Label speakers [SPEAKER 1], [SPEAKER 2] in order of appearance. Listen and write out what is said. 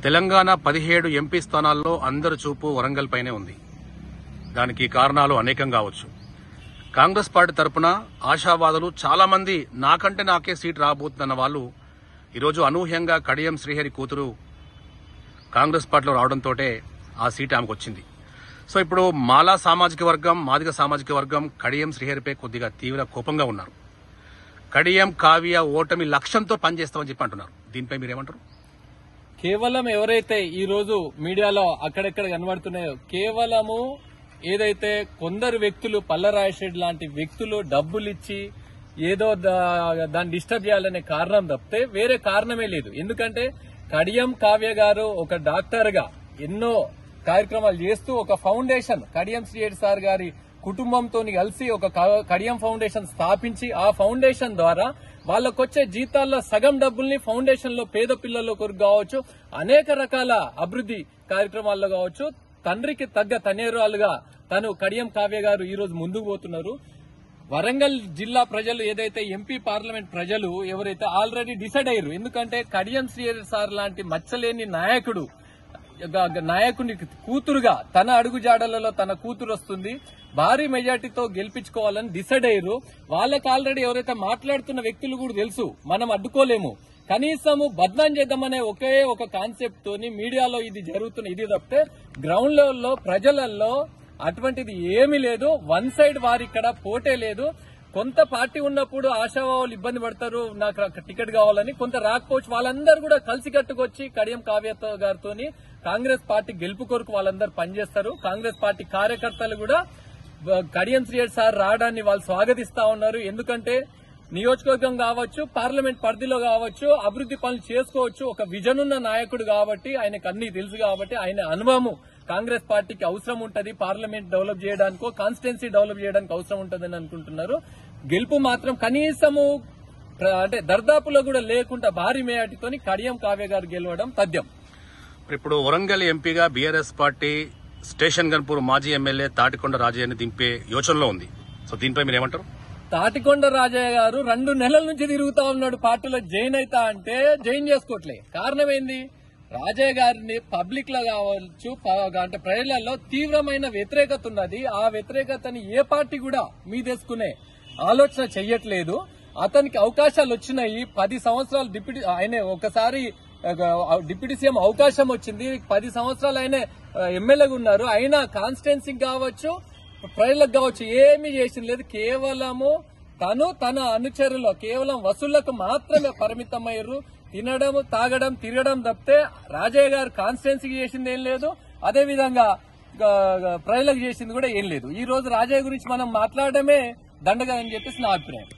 [SPEAKER 1] Telangana 17 MP స్థానాల్లో అందరి చూపు వరంగల్ పైనే ఉంది. దానికి కారణాలు అనేకం కావచ్చు. కాంగ్రెస్ పార్టీ తరపున ఆశావాదులు చాలా మంది నాకంటే నాకే సీట్ రాబోతుందన్న వాళ్ళు ఈరోజు అనూహ్యంగా కడియం శ్రీహరి కూతురు కాంగ్రెస్ పార్టీలో రావడంతో ఆ సీట్ ఆమెకు వచ్చింది. సో ఇప్పుడు మాలా సామాజిక వర్గం, మాదిగ సామాజిక వర్గం కడియం శ్రీహరిపై కొద్దిగా తీవ్ర కోపంగా ఉన్నారు. కడియం కావ్య ఓటమి లక్ష్యంతో పనిచేస్తామని చెప్పి అంటున్నారు. దీనిపై మీరేమంటారు?
[SPEAKER 2] కేవలం ఎవరైతే ఈ రోజు మీడియాలో అక్కడెక్కడ కనబడుతున్నాయో కేవలము ఏదైతే కొందరు వ్యక్తులు పల్లరాజశేఖర్ లాంటి వ్యక్తులు డబ్బులిచ్చి ఏదో దాన్ని డిస్టర్బ్ చేయాలనే కారణం తప్పితే వేరే కారణమే లేదు. ఎందుకంటే కడియం కావ్య గారు ఒక డాక్టర్ గా ఎన్నో కార్యక్రమాలు చేస్తూ ఒక ఫౌండేషన్ కడియం శ్రీహరి సార్ గారి కుటుంబంతో కలిసి ఒక కడియం ఫౌండేషన్ స్థాపించి ఆ ఫౌండేషన్ ద్వారా వాళ్ళకొచ్చే జీతాల్లో సగం డబ్బుల్ని ఫౌండేషన్ లో పేద పిల్లల కొరకు కావచ్చు, అనేక రకాల అభివృద్ధి కార్యక్రమాల్లో కావచ్చు, తండ్రికి తగ్గ తనేరులుగా తను కడియం కావ్య గారు ఈ రోజు ముందుకు పోతున్నారు. వరంగల్ జిల్లా ప్రజలు ఏదైతే ఎంపీ పార్లమెంట్ ప్రజలు ఎవరైతే ఆల్రెడీ డిసైడ్ అయ్యారు. ఎందుకంటే కడియం శ్రీహరి సార్ లాంటి మచ్చలేని నాయకుని కూతురుగా తన అడుగుజాడలలో తన కూతురు వస్తుంది, భారీ మెజార్టీతో గెలిపించుకోవాలని డిసైడ్ అయ్యారు. వాళ్ళకి ఆల్రెడీ ఎవరైతే మాట్లాడుతున్న వ్యక్తులు కూడా తెలుసు, మనం అడ్డుకోలేము, కనీసము బద్నాం చేద్దామనే ఒకే ఒక కాన్సెప్ట్ తోని మీడియాలో ఇది జరుగుతున్న ఇది తప్పితే గ్రౌండ్ లెవెల్లో ప్రజలలో అటువంటిది ఏమీ లేదు. వన్ సైడ్ వారి ఇక్కడ పోటే లేదు. కొంత పార్టీ ఉన్నప్పుడు ఆశావాహులు ఇబ్బంది పడతారు, నాకు టికెట్ కావాలని, కొంత రాకపోవచ్చు. వాళ్ళందరూ కూడా కలిసికట్టుకొచ్చి కడియం కావ్య గారితోని కాంగ్రెస్ పార్టీ గెలుపు కొరకు వాళ్ళందరూ పనిచేస్తారు. కాంగ్రెస్ పార్టీ కార్యకర్తలు కూడా కడియం శ్రీహరి సార్ రావడాన్ని వాళ్ళు స్వాగతిస్తా ఉన్నారు. ఎందుకంటే నియోజకవర్గం కావచ్చు, పార్లమెంట్ పరిధిలో కావచ్చు, అభివృద్ధి పనులు చేసుకోవచ్చు. ఒక విజన్ ఉన్న నాయకుడు కాబట్టి, ఆయనకు అన్ని తెలుసు కాబట్టి, ఆయన అనుభవం కాంగ్రెస్ పార్టీకి అవసరం ఉంటది. పార్లమెంట్ డెవలప్ చేయడానికో కాన్స్టిట్యున్సీ డెవలప్ చేయడానికి అవసరం ఉంటుందని అనుకుంటున్నారు. గెలుపు మాత్రం కనీసము అంటే దర్దాపులో కూడా లేకుండా భారీ మేయాటితోని కడియం కావ్య గారు గెలవడం తథ్యం.
[SPEAKER 1] ఇప్పుడు వరంగల్ ఎంపీగా బీఆర్ఎస్ పార్టీ స్టేషన్ గన్పూర్ మాజీ ఎమ్మెల్యే తాటికొండ రాజయ్యని దింపే యోచనలో ఉంది. సో దీనిపై మీరేమంటారు?
[SPEAKER 2] తాటికొండ రాజయ్య గారు 2 నెలల నుంచి తిరుగుతా ఉన్నాడు పార్టీలో. జాయిన్ అవుతా అంటే జాయిన్ చేసుకోవట్లే. కారణం ఏంది? రాజయ్య గారిని పబ్లిక్ లో కావచ్చు అంటే ప్రజలలో తీవ్రమైన వ్యతిరేకత ఉన్నది. ఆ వ్యతిరేకతని ఏ పార్టీ కూడా మీదేసుకునే ఆలోచన చెయ్యట్లేదు. అతనికి అవకాశాలు వచ్చినాయి. 10 సంవత్సరాలు ఆయన ఒకసారి డిప్యూటీ సీఎం అవకాశం వచ్చింది. 10 సంవత్సరాలు ఆయన ఎమ్మెల్యేగా ఉన్నారు. అయినా కాన్స్టిట్యున్సీ కావచ్చు, ప్రజలకు కావచ్చు ఏమీ చేసింది లేదు. కేవలము తన అనుచరులు కేవలం వసూళ్లకు మాత్రమే పరిమితమయ్యారు. తినడం, తాగడం, తిరగడం తప్పితే రాజయ్య గారు కాన్స్టిట్యున్సీకి చేసింది ఏం లేదు. అదేవిధంగా ప్రజలకు చేసింది కూడా ఏం లేదు. ఈ రోజు రాజయ్య గురించి మనం మాట్లాడడమే దండగా అని చెప్పేసి నా అభిప్రాయం.